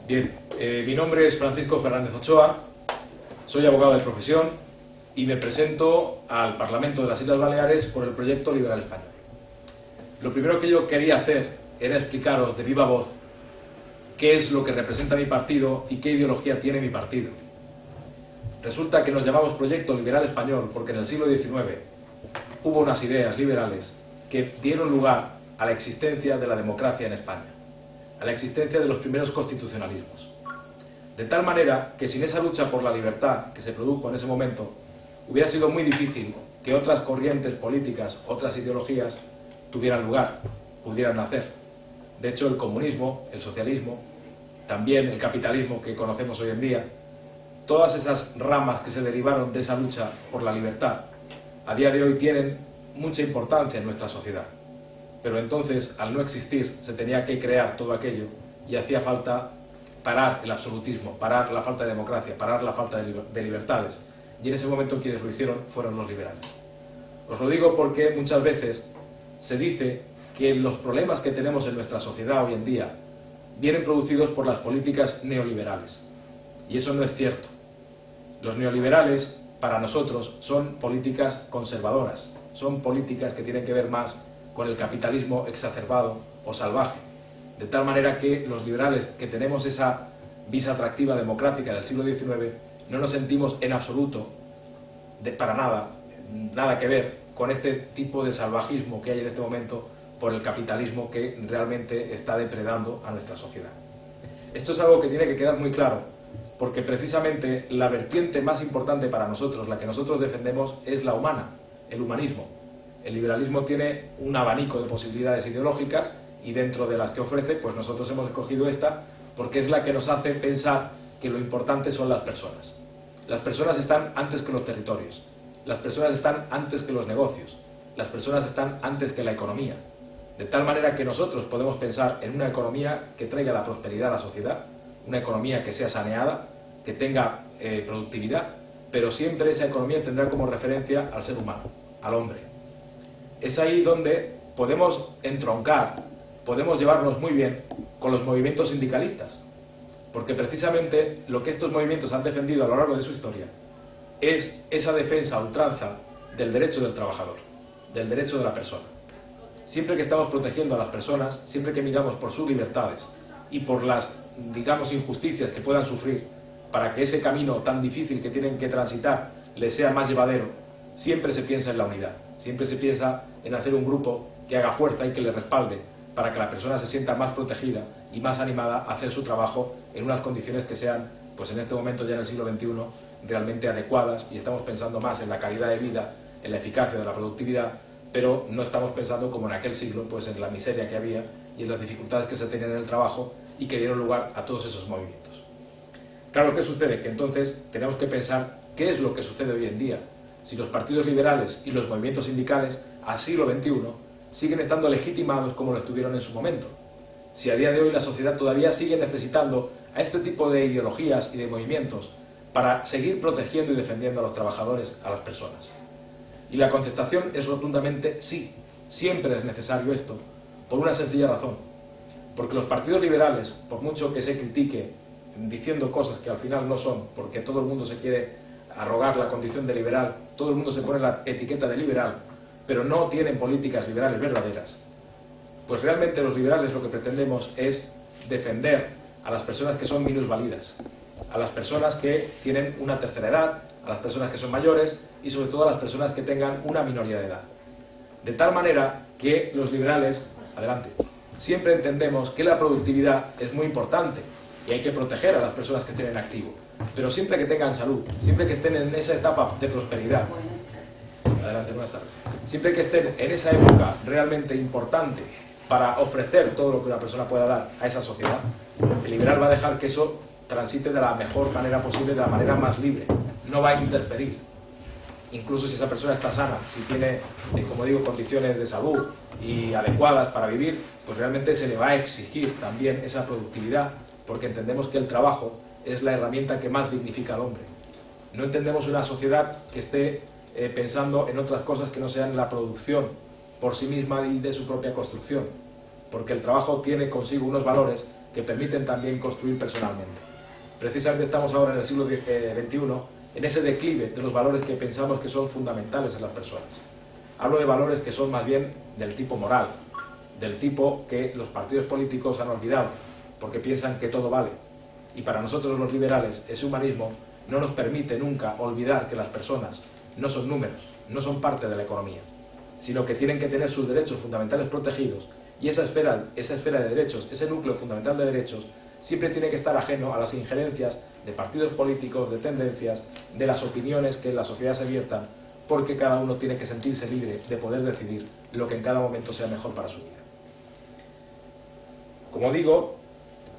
Bien, mi nombre es Francisco Fernández Ochoa, soy abogado de profesión y me presento al Parlamento de las Islas Baleares por el Proyecto Liberal Español. Lo primero que yo quería hacer era explicaros de viva voz qué es lo que representa mi partido y qué ideología tiene mi partido. Resulta que nos llamamos Proyecto Liberal Español porque en el siglo XIX hubo unas ideas liberales que dieron lugar a la existencia de la democracia en España, a la existencia de los primeros constitucionalismos. De tal manera que sin esa lucha por la libertad que se produjo en ese momento, hubiera sido muy difícil que otras corrientes políticas, otras ideologías, tuvieran lugar, pudieran nacer. De hecho, el comunismo, el socialismo, también el capitalismo que conocemos hoy en día, todas esas ramas que se derivaron de esa lucha por la libertad, a día de hoy tienen mucha importancia en nuestra sociedad. Pero entonces, al no existir, se tenía que crear todo aquello y hacía falta parar el absolutismo, parar la falta de democracia, parar la falta de libertades. Y en ese momento quienes lo hicieron fueron los liberales. Os lo digo porque muchas veces se dice que los problemas que tenemos en nuestra sociedad hoy en día vienen producidos por las políticas neoliberales. Y eso no es cierto. Los neoliberales, para nosotros, son políticas conservadoras, son políticas que tienen que ver más con el capitalismo exacerbado o salvaje. De tal manera que los liberales que tenemos esa vis atractiva democrática del siglo XIX no nos sentimos en absoluto, para nada que ver con este tipo de salvajismo que hay en este momento por el capitalismo que realmente está depredando a nuestra sociedad. Esto es algo que tiene que quedar muy claro, porque precisamente la vertiente más importante para nosotros, la que nosotros defendemos, es la humana, el humanismo. El liberalismo tiene un abanico de posibilidades ideológicas y dentro de las que ofrece, pues nosotros hemos escogido esta porque es la que nos hace pensar que lo importante son las personas. Las personas están antes que los territorios, las personas están antes que los negocios, las personas están antes que la economía. De tal manera que nosotros podemos pensar en una economía que traiga la prosperidad a la sociedad, una economía que sea saneada, que tenga productividad, pero siempre esa economía tendrá como referencia al ser humano, al hombre. Es ahí donde podemos entroncar, podemos llevarnos muy bien con los movimientos sindicalistas, porque precisamente lo que estos movimientos han defendido a lo largo de su historia es esa defensa a ultranza del derecho del trabajador, del derecho de la persona. Siempre que estamos protegiendo a las personas, siempre que miramos por sus libertades y por las, digamos, injusticias que puedan sufrir para que ese camino tan difícil que tienen que transitar les sea más llevadero, siempre se piensa en la unidad, siempre se piensa en hacer un grupo que haga fuerza y que le respalde para que la persona se sienta más protegida y más animada a hacer su trabajo en unas condiciones que sean, pues en este momento ya en el siglo XXI, realmente adecuadas, y estamos pensando más en la calidad de vida, en la eficacia de la productividad, pero no estamos pensando como en aquel siglo, pues en la miseria que había y en las dificultades que se tenían en el trabajo y que dieron lugar a todos esos movimientos. Claro, ¿qué sucede? Que entonces tenemos que pensar qué es lo que sucede hoy en día. Si los partidos liberales y los movimientos sindicales al siglo XXI siguen estando legitimados como lo estuvieron en su momento. Si a día de hoy la sociedad todavía sigue necesitando a este tipo de ideologías y de movimientos para seguir protegiendo y defendiendo a los trabajadores, a las personas. Y la contestación es rotundamente sí. Siempre es necesario esto, por una sencilla razón. Porque los partidos liberales, por mucho que se critique diciendo cosas que al final no son, porque todo el mundo se quiere arrogar la condición de liberal, todo el mundo se pone la etiqueta de liberal, pero no tienen políticas liberales verdaderas, pues realmente los liberales lo que pretendemos es defender a las personas que son minusválidas, a las personas que tienen una tercera edad, a las personas que son mayores y sobre todo a las personas que tengan una minoría de edad. De tal manera que los liberales, adelante, siempre entendemos que la productividad es muy importante y hay que proteger a las personas que estén en activo, pero siempre que tengan salud, siempre que estén en esa etapa de prosperidad. Adelante, buenas tardes. Siempre que estén en esa época realmente importante para ofrecer todo lo que una persona pueda dar a esa sociedad, el liberal va a dejar que eso transite de la mejor manera posible, de la manera más libre. No va a interferir. Incluso si esa persona está sana, si tiene, como digo, condiciones de salud y adecuadas para vivir, pues realmente se le va a exigir también esa productividad, porque entendemos que el trabajo es la herramienta que más dignifica al hombre. No entendemos una sociedad que esté pensando en otras cosas que no sean la producción por sí misma y de su propia construcción, porque el trabajo tiene consigo unos valores que que permiten también construir personalmente. Precisamente estamos ahora en el siglo XXI, en ese declive de los valores que pensamos que son fundamentales en las personas. Hablo de valores que son más bien del tipo moral, del tipo que los partidos políticos han olvidado, porque piensan que todo vale. Y para nosotros los liberales, ese humanismo no nos permite nunca olvidar que las personas no son números, no son parte de la economía, sino que tienen que tener sus derechos fundamentales protegidos, y esa esfera de derechos, ese núcleo fundamental de derechos, siempre tiene que estar ajeno a las injerencias de partidos políticos, de tendencias, de las opiniones que en la sociedad se viertan, porque cada uno tiene que sentirse libre de poder decidir lo que en cada momento sea mejor para su vida. Como digo,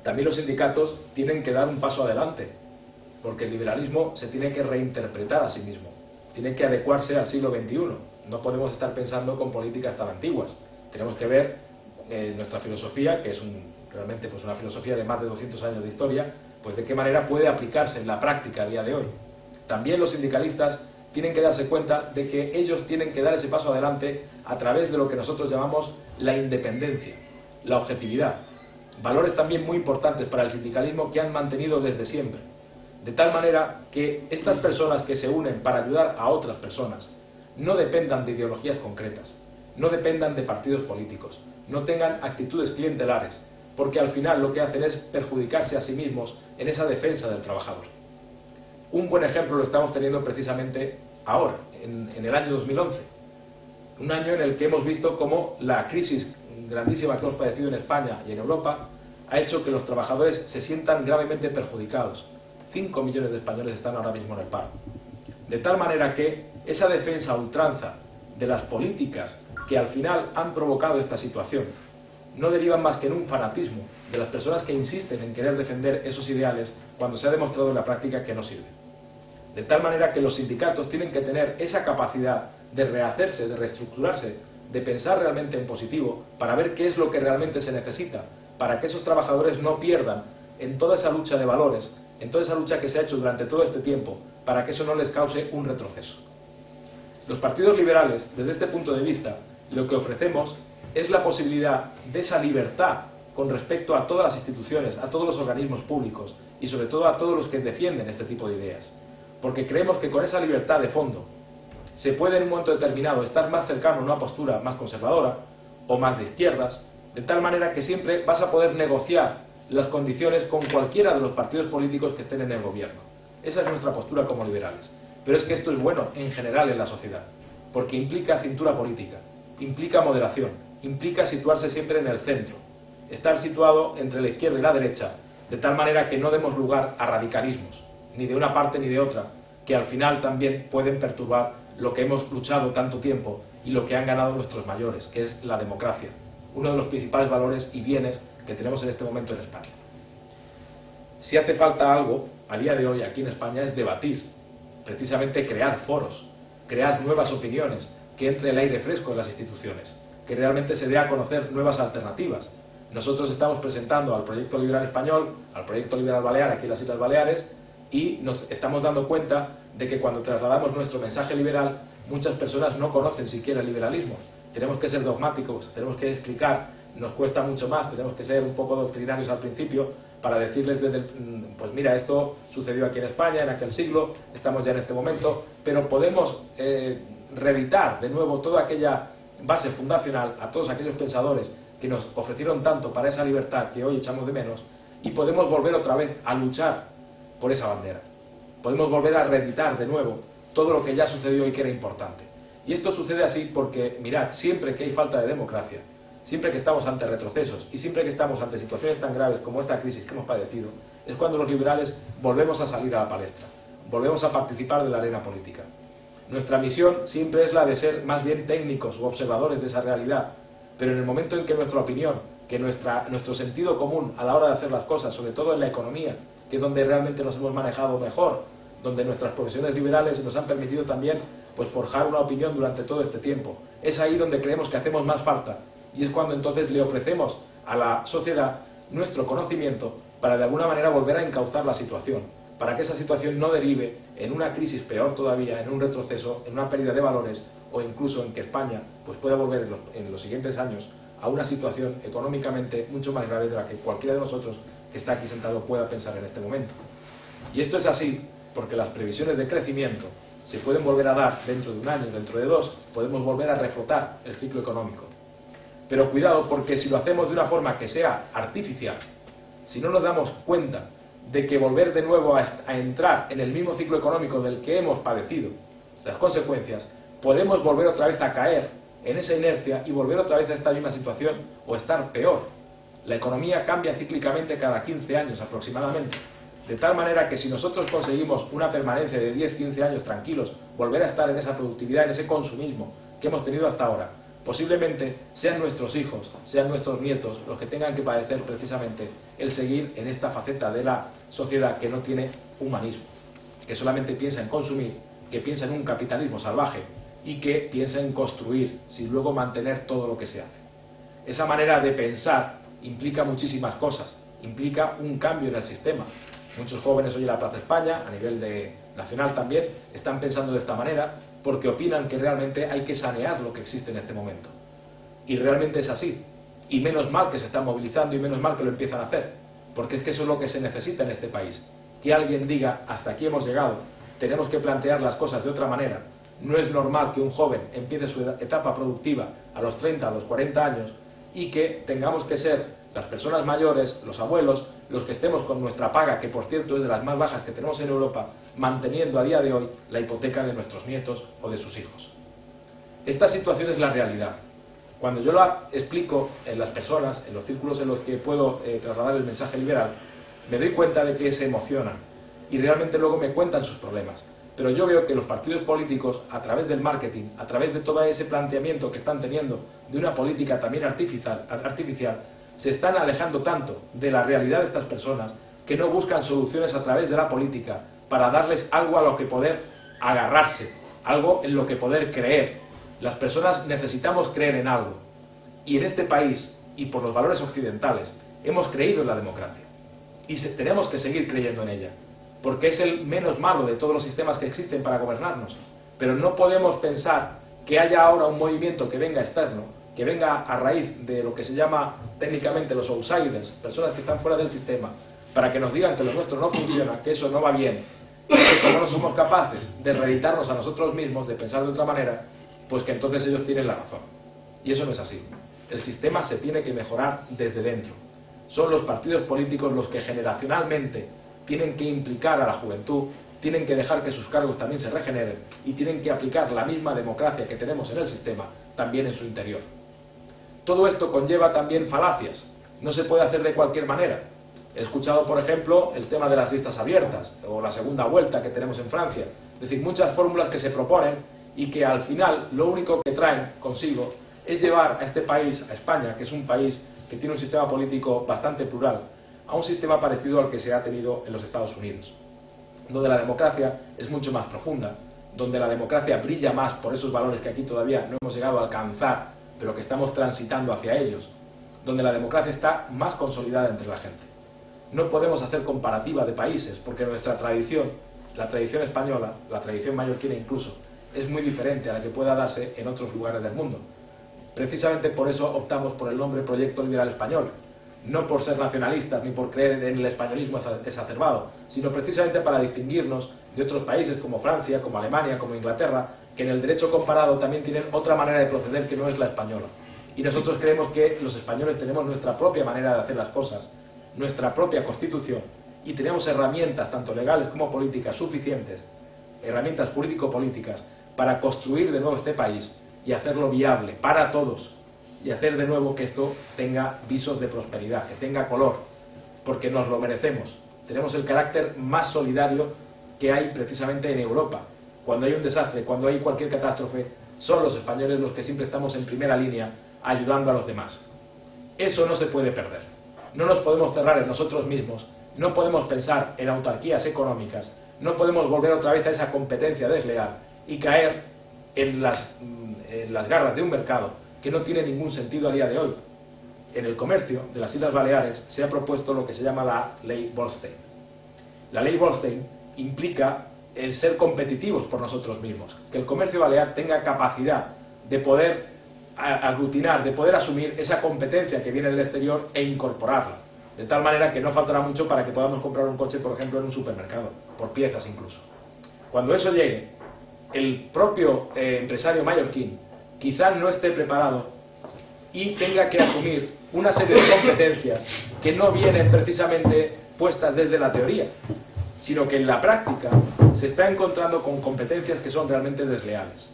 también los sindicatos tienen que dar un paso adelante, porque el liberalismo se tiene que reinterpretar a sí mismo, tiene que adecuarse al siglo XXI. No podemos estar pensando con políticas tan antiguas. Tenemos que ver nuestra filosofía, que es realmente una filosofía de más de 200 años de historia, pues de qué manera puede aplicarse en la práctica a día de hoy. También los sindicalistas tienen que darse cuenta de que ellos tienen que dar ese paso adelante a través de lo que nosotros llamamos la independencia, la objetividad. Valores también muy importantes para el sindicalismo que han mantenido desde siempre. De tal manera que estas personas que se unen para ayudar a otras personas no dependan de ideologías concretas, no dependan de partidos políticos, no tengan actitudes clientelares, porque al final lo que hacen es perjudicarse a sí mismos en esa defensa del trabajador. Un buen ejemplo lo estamos teniendo precisamente ahora, en el año 2011, un año en el que hemos visto cómo la crisis grandísima que hemos padecido en España y en Europa ha hecho que los trabajadores se sientan gravemente perjudicados. 5 millones de españoles están ahora mismo en el paro. De tal manera que esa defensa a ultranza de las políticas que al final han provocado esta situación no derivan más que en un fanatismo de las personas que insisten en querer defender esos ideales cuando se ha demostrado en la práctica que no sirven. De tal manera que los sindicatos tienen que tener esa capacidad de rehacerse, de reestructurarse, de pensar realmente en positivo para ver qué es lo que realmente se necesita, para que esos trabajadores no pierdan en toda esa lucha de valores, en toda esa lucha que se ha hecho durante todo este tiempo, para que eso no les cause un retroceso. Los partidos liberales, desde este punto de vista, lo que ofrecemos es la posibilidad de esa libertad con respecto a todas las instituciones, a todos los organismos públicos y sobre todo a todos los que defienden este tipo de ideas. Porque creemos que con esa libertad de fondo se puede en un momento determinado estar más cercano a una postura más conservadora o más de izquierdas, de tal manera que siempre vas a poder negociar las condiciones con cualquiera de los partidos políticos que estén en el gobierno. Esa es nuestra postura como liberales. Pero es que esto es bueno en general en la sociedad, porque implica cintura política, implica moderación, implica situarse siempre en el centro, estar situado entre la izquierda y la derecha, de tal manera que no demos lugar a radicalismos, ni de una parte ni de otra, que al final también pueden perturbar lo que hemos luchado tanto tiempo y lo que han ganado nuestros mayores, que es la democracia, uno de los principales valores y bienes que tenemos en este momento en España. Si hace falta algo, a día de hoy aquí en España, es debatir, precisamente crear foros, crear nuevas opiniones, que entre el aire fresco en las instituciones, que realmente se dé a conocer nuevas alternativas. Nosotros estamos presentando al proyecto liberal español, al proyecto liberal balear aquí en las Islas Baleares, y nos estamos dando cuenta de que cuando trasladamos nuestro mensaje liberal, muchas personas no conocen siquiera el liberalismo. Tenemos que ser dogmáticos, tenemos que explicar, nos cuesta mucho más, tenemos que ser un poco doctrinarios al principio para decirles pues mira, esto sucedió aquí en España, en aquel siglo, estamos ya en este momento, pero podemos reeditar de nuevo toda aquella base fundacional a todos aquellos pensadores que nos ofrecieron tanto para esa libertad que hoy echamos de menos, y podemos volver otra vez a luchar por esa bandera. Podemos volver a reeditar de nuevo todo lo que ya sucedió y que era importante. Y esto sucede así porque, mirad, siempre que hay falta de democracia, siempre que estamos ante retrocesos y siempre que estamos ante situaciones tan graves como esta crisis que hemos padecido, es cuando los liberales volvemos a salir a la palestra, volvemos a participar de la arena política. Nuestra misión siempre es la de ser más bien técnicos o observadores de esa realidad, pero en el momento en que nuestra opinión, que nuestro sentido común a la hora de hacer las cosas, sobre todo en la economía, que es donde realmente nos hemos manejado mejor, donde nuestras profesiones liberales nos han permitido también pues forjar una opinión durante todo este tiempo, es ahí donde creemos que hacemos más falta, y es cuando entonces le ofrecemos a la sociedad nuestro conocimiento para de alguna manera volver a encauzar la situación, para que esa situación no derive en una crisis peor todavía, en un retroceso, en una pérdida de valores o incluso en que España pues pueda volver en los siguientes años a una situación económicamente mucho más grave de la que cualquiera de nosotros que está aquí sentado pueda pensar en este momento. Y esto es así porque las previsiones de crecimiento se pueden volver a dar dentro de un año, dentro de dos, podemos volver a reflotar el ciclo económico. Pero cuidado, porque si lo hacemos de una forma que sea artificial, si no nos damos cuenta de que volver de nuevo a entrar en el mismo ciclo económico del que hemos padecido las consecuencias, podemos volver otra vez a caer en esa inercia y volver otra vez a esta misma situación o estar peor. La economía cambia cíclicamente cada 15 años aproximadamente, de tal manera que si nosotros conseguimos una permanencia de 10-15 años tranquilos, volver a estar en esa productividad, en ese consumismo que hemos tenido hasta ahora, posiblemente sean nuestros hijos, sean nuestros nietos los que tengan que padecer precisamente el seguir en esta faceta de la sociedad que no tiene humanismo, que solamente piensa en consumir, que piensa en un capitalismo salvaje y que piensa en construir sin luego mantener todo lo que se hace. Esa manera de pensar implica muchísimas cosas, implica un cambio en el sistema. Muchos jóvenes hoy en la Plaza España, a nivel nacional también, están pensando de esta manera porque opinan que realmente hay que sanear lo que existe en este momento. Y realmente es así. Y menos mal que se están movilizando y menos mal que lo empiezan a hacer, porque es que eso es lo que se necesita en este país. Que alguien diga, hasta aquí hemos llegado, tenemos que plantear las cosas de otra manera. No es normal que un joven empiece su etapa productiva a los 30, a los 40 años y que tengamos que ser las personas mayores, los abuelos, los que estemos con nuestra paga, que por cierto es de las más bajas que tenemos en Europa, manteniendo a día de hoy la hipoteca de nuestros nietos o de sus hijos. Esta situación es la realidad. Cuando yo la explico en las personas, en los círculos en los que puedo trasladar el mensaje liberal, me doy cuenta de que se emocionan y realmente luego me cuentan sus problemas. Pero yo veo que los partidos políticos, a través del marketing, a través de todo ese planteamiento que están teniendo de una política también artificial, se están alejando tanto de la realidad de estas personas que no buscan soluciones a través de la política para darles algo a lo que poder agarrarse, algo en lo que poder creer. Las personas necesitamos creer en algo. Y en este país, y por los valores occidentales, hemos creído en la democracia. Y tenemos que seguir creyendo en ella, porque es el menos malo de todos los sistemas que existen para gobernarnos. Pero no podemos pensar que haya ahora un movimiento que venga externo, que venga a raíz de lo que se llama técnicamente los outsiders, personas que están fuera del sistema, para que nos digan que lo nuestro no funciona, que eso no va bien, que como no somos capaces de reeditarnos a nosotros mismos, de pensar de otra manera, pues que entonces ellos tienen la razón. Y eso no es así. El sistema se tiene que mejorar desde dentro. Son los partidos políticos los que generacionalmente tienen que implicar a la juventud, tienen que dejar que sus cargos también se regeneren y tienen que aplicar la misma democracia que tenemos en el sistema también en su interior. Todo esto conlleva también falacias. No se puede hacer de cualquier manera. He escuchado, por ejemplo, el tema de las listas abiertas o la segunda vuelta que tenemos en Francia. Es decir, muchas fórmulas que se proponen y que al final lo único que traen consigo es llevar a este país, a España, que es un país que tiene un sistema político bastante plural, a un sistema parecido al que se ha tenido en los Estados Unidos, donde la democracia es mucho más profunda, donde la democracia brilla más por esos valores que aquí todavía no hemos llegado a alcanzar, pero que estamos transitando hacia ellos, donde la democracia está más consolidada entre la gente. No podemos hacer comparativa de países, porque nuestra tradición, la tradición española, la tradición mallorquina incluso, es muy diferente a la que pueda darse en otros lugares del mundo. Precisamente por eso optamos por el nombre Proyecto Liberal Español, no por ser nacionalistas ni por creer en el españolismo exacerbado, sino precisamente para distinguirnos de otros países como Francia, como Alemania, como Inglaterra, que en el derecho comparado también tienen otra manera de proceder que no es la española. Y nosotros creemos que los españoles tenemos nuestra propia manera de hacer las cosas, nuestra propia constitución, y tenemos herramientas, tanto legales como políticas, suficientes, herramientas jurídico-políticas, para construir de nuevo este país y hacerlo viable para todos, y hacer de nuevo que esto tenga visos de prosperidad, que tenga color, porque nos lo merecemos. Tenemos el carácter más solidario que hay precisamente en Europa. Cuando hay un desastre, cuando hay cualquier catástrofe, son los españoles los que siempre estamos en primera línea ayudando a los demás. Eso no se puede perder. No nos podemos cerrar en nosotros mismos, no podemos pensar en autarquías económicas, no podemos volver otra vez a esa competencia desleal y caer en las garras de un mercado que no tiene ningún sentido a día de hoy. En el comercio de las Islas Baleares se ha propuesto lo que se llama la Ley Bolkestein. La Ley Bolkestein implica el ser competitivos por nosotros mismos, que el comercio balear tenga capacidad de poder aglutinar, de poder asumir esa competencia que viene del exterior e incorporarla. De tal manera que no faltará mucho para que podamos comprar un coche, por ejemplo, en un supermercado, por piezas incluso. Cuando eso llegue, el propio empresario mallorquín quizá no esté preparado y tenga que asumir una serie de competencias que no vienen precisamente puestas desde la teoría, sino que en la práctica se está encontrando con competencias que son realmente desleales.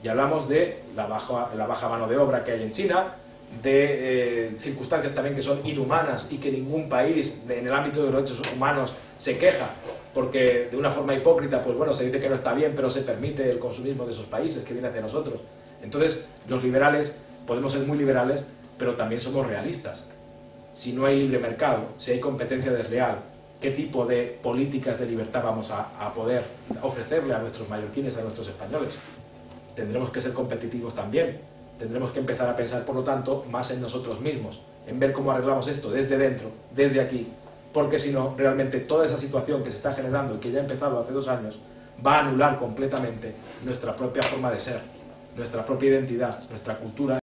Y hablamos de la baja mano de obra que hay en China, de circunstancias también que son inhumanas y que ningún país en el ámbito de los derechos humanos se queja, porque de una forma hipócrita, pues bueno, se dice que no está bien, pero se permite el consumismo de esos países que viene hacia nosotros. Entonces, los liberales podemos ser muy liberales, pero también somos realistas. Si no hay libre mercado, si hay competencia desleal, ¿qué tipo de políticas de libertad vamos a poder ofrecerle a nuestros mallorquines, a nuestros españoles? Tendremos que ser competitivos también. Tendremos que empezar a pensar, por lo tanto, más en nosotros mismos, en ver cómo arreglamos esto desde dentro, desde aquí, porque si no, realmente toda esa situación que se está generando y que ya ha empezado hace 2 años, va a anular completamente nuestra propia forma de ser, nuestra propia identidad, nuestra cultura.